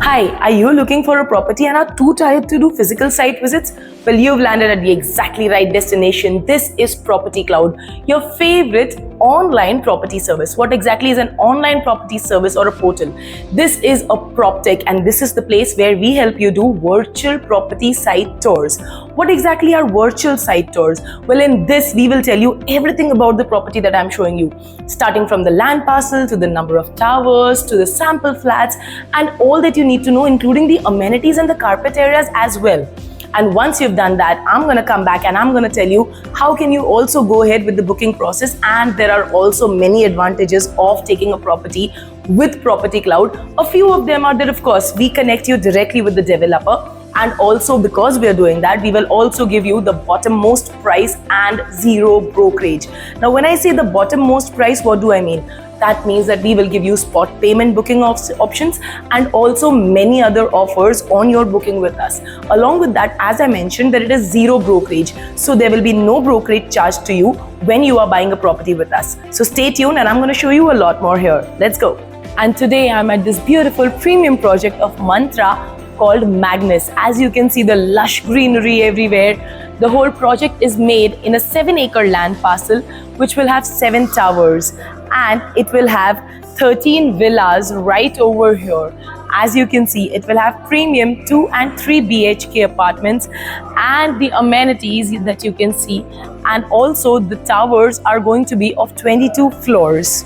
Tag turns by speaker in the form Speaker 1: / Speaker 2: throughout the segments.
Speaker 1: Hi, are you looking for a property and are too tired to do physical site visits? Well, you've landed at the exactly right destination. This is Property Cloud, your favorite online property service. What exactly is an online property service or a portal? This is a PropTech, and this is the place where we help you do virtual property site tours. What exactly are virtual site tours? Well, in this, we will tell you everything about the property that I'm showing you, starting from the land parcel to the number of towers to the sample flats and all that you need to know, including the amenities and the carpet areas as well. And once you've done that, I'm going to come back and I'm going to tell you how can you also go ahead with the booking process. And there are also many advantages of taking a property with Property Cloud. A few of them are that, of course, we connect you directly with the developer. And also, because we are doing that, we will also give you the bottommost price and zero brokerage. Now, when I say the bottommost price, what do I mean? That means that we will give you spot payment booking options and also many other offers on your booking with us. Along with that, as I mentioned, that it is zero brokerage. So there will be no brokerage charged to you when you are buying a property with us. So stay tuned and I'm going to show you a lot more here. Let's go. And today I'm at this beautiful premium project of Mantra called Magnus. As you can see, the lush greenery everywhere. The whole project is made in a 7-acre land parcel which will have 7 towers and it will have 13 villas right over here. As you can see, it will have premium 2 and 3 BHK apartments and the amenities that you can see, and also the towers are going to be of 22 floors.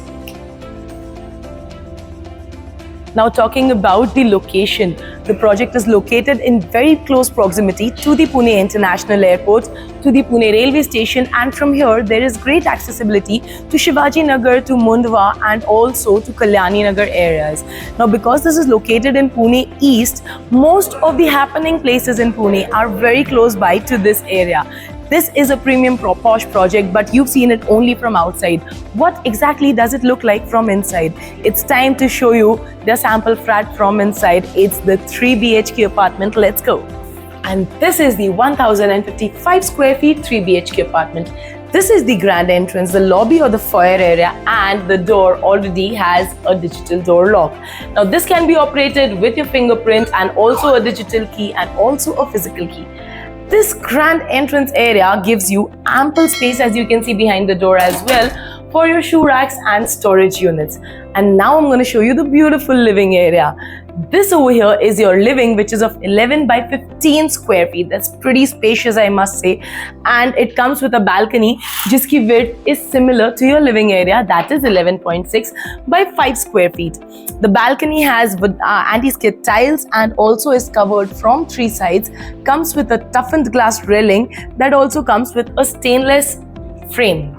Speaker 1: Now, talking about the location, the project is located in very close proximity to the Pune International Airport, to the Pune railway station, and from here there is great accessibility to Shivaji Nagar, to Mundwa, and also to Kalyani Nagar areas. Now, because this is located in Pune East, most of the happening places in Pune are very close by to this area. This is a premium posh project, but you've seen it only from outside. What exactly does it look like from inside? It's time to show you the sample flat from inside. It's the 3 BHK apartment. Let's go. And this is the 1055 square feet 3 BHK apartment. This is the grand entrance, the lobby or the foyer area, and the door already has a digital door lock. Now, this can be operated with your fingerprint and also a digital key and also a physical key. This grand entrance area gives you ample space, as you can see behind the door as well, for your shoe racks and storage units. And now I'm going to show you the beautiful living area. This over here is your living, which is of 11 by 15 square feet. That's pretty spacious, I must say. And it comes with a balcony, jiski width is similar to your living area, that is 11.6 by 5 square feet. The balcony has anti-skid tiles and also is covered from 3 sides. Comes with a toughened glass railing that also comes with a stainless frame.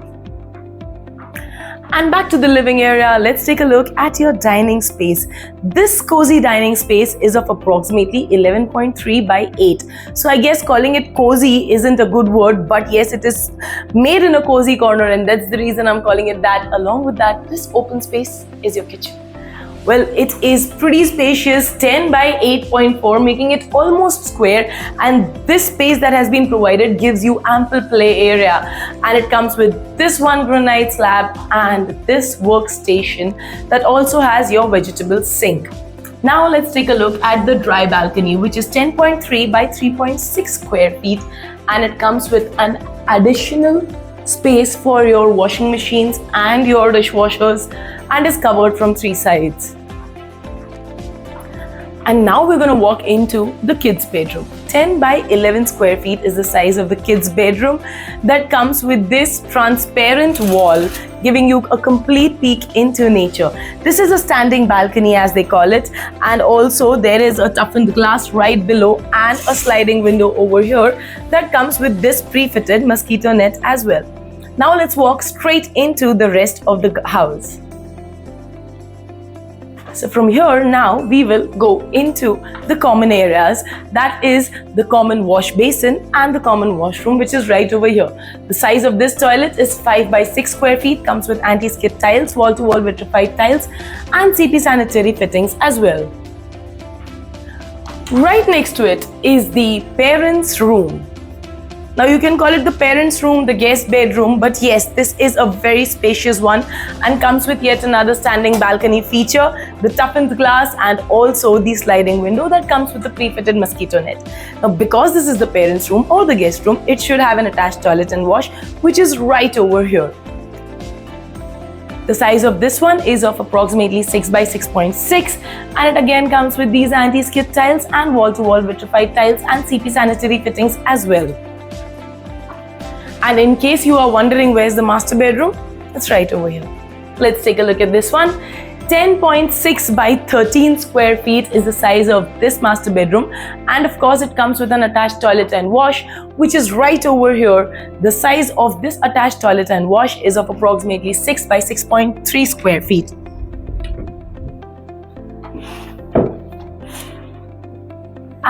Speaker 1: And back to the living area, let's take a look at your dining space. This cozy dining space is of approximately 11.3 by 8. So I guess calling it cozy isn't a good word, but yes, it is made in a cozy corner and that's the reason I'm calling it that. Along with that, this open space is your kitchen. Well, it is pretty spacious, 10 by 8.4, making it almost square, and this space that has been provided gives you ample play area, and it comes with this one granite slab and this workstation that also has your vegetable sink. Now let's take a look at the dry balcony, which is 10.3 by 3.6 square feet, and it comes with an additional space for your washing machines and your dishwashers and is covered from 3 sides. And now we're going to walk into the kids' bedroom. 10 by 11 square feet is the size of the kids' bedroom that comes with this transparent wall, giving you a complete peek into nature. This is a standing balcony, as they call it, and also there is a toughened glass right below and a sliding window over here that comes with this pre-fitted mosquito net as well. Now let's walk straight into the rest of the house. So from here now we will go into the common areas, that is the common wash basin and the common washroom, which is right over here. The size of this toilet is 5 by 6 square feet, comes with anti-skid tiles, wall-to-wall vitrified tiles and CP sanitary fittings as well. Right next to it is the parents' room. Now you can call it the parents' room, the guest bedroom, but yes, this is a very spacious one and comes with yet another standing balcony feature, the toughened glass, and also the sliding window that comes with the pre-fitted mosquito net. Now because this is the parents' room or the guest room, it should have an attached toilet and wash, which is right over here. The size of this one is of approximately 6 by 6.6, and it again comes with these anti-skid tiles and wall-to-wall vitrified tiles and CP sanitary fittings as well. And in case you are wondering where's the master bedroom, it's right over here. Let's take a look at this one. 10.6 by 13 square feet is the size of this master bedroom, and of course it comes with an attached toilet and wash, which is right over here. The size of this attached toilet and wash is of approximately 6 by 6.3 square feet.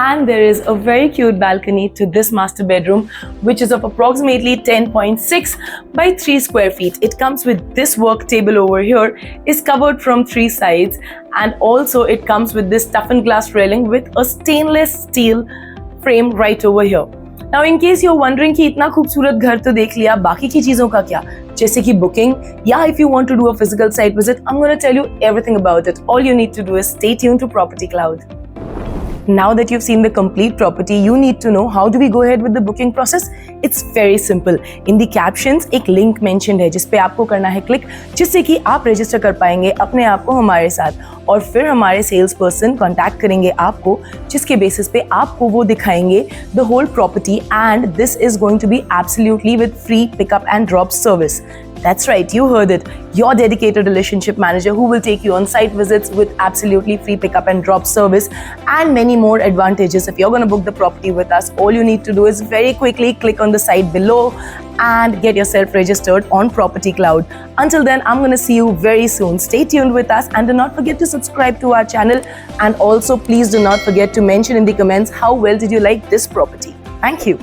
Speaker 1: And there is a very cute balcony to this master bedroom, which is of approximately 10.6 by 3 square feet. It comes with this work table over here, is covered from 3 sides, and also it comes with this toughened glass railing with a stainless steel frame right over here. Now in case you're wondering कि इतना खूबसूरत घर तो देख लिया, बाकी की चीज़ों का क्या, जैसे कि booking, या if you want to do a physical site visit, I'm going to tell you everything about it. All you need to do is stay tuned to Property Cloud. Now that you've seen the complete property, you need to know how do we go ahead with the booking process? It's very simple. In the captions, एक link mentioned है जिस पे आपको करना है click, जिससे कि आप register कर पाएंगे अपने आप को हमारे साथ, और फिर हमारे सेल्स पर्सन कॉन्टैक्ट करेंगे आपको, जिसके बेसिस पे आपको वो दिखाएंगे the whole property, and this is going to be absolutely with free pickup and drop service. That's right, you heard it. Your dedicated relationship manager who will take you on site visits with absolutely free pickup and drop service and many more advantages. If you're going to book the property with us, all you need to do is very quickly click on the site below and get yourself registered on Property Cloud. Until then, I'm going to see you very soon. Stay tuned with us and do not forget to subscribe to our channel, and also please do not forget to mention in the comments how well did you like this property. Thank you.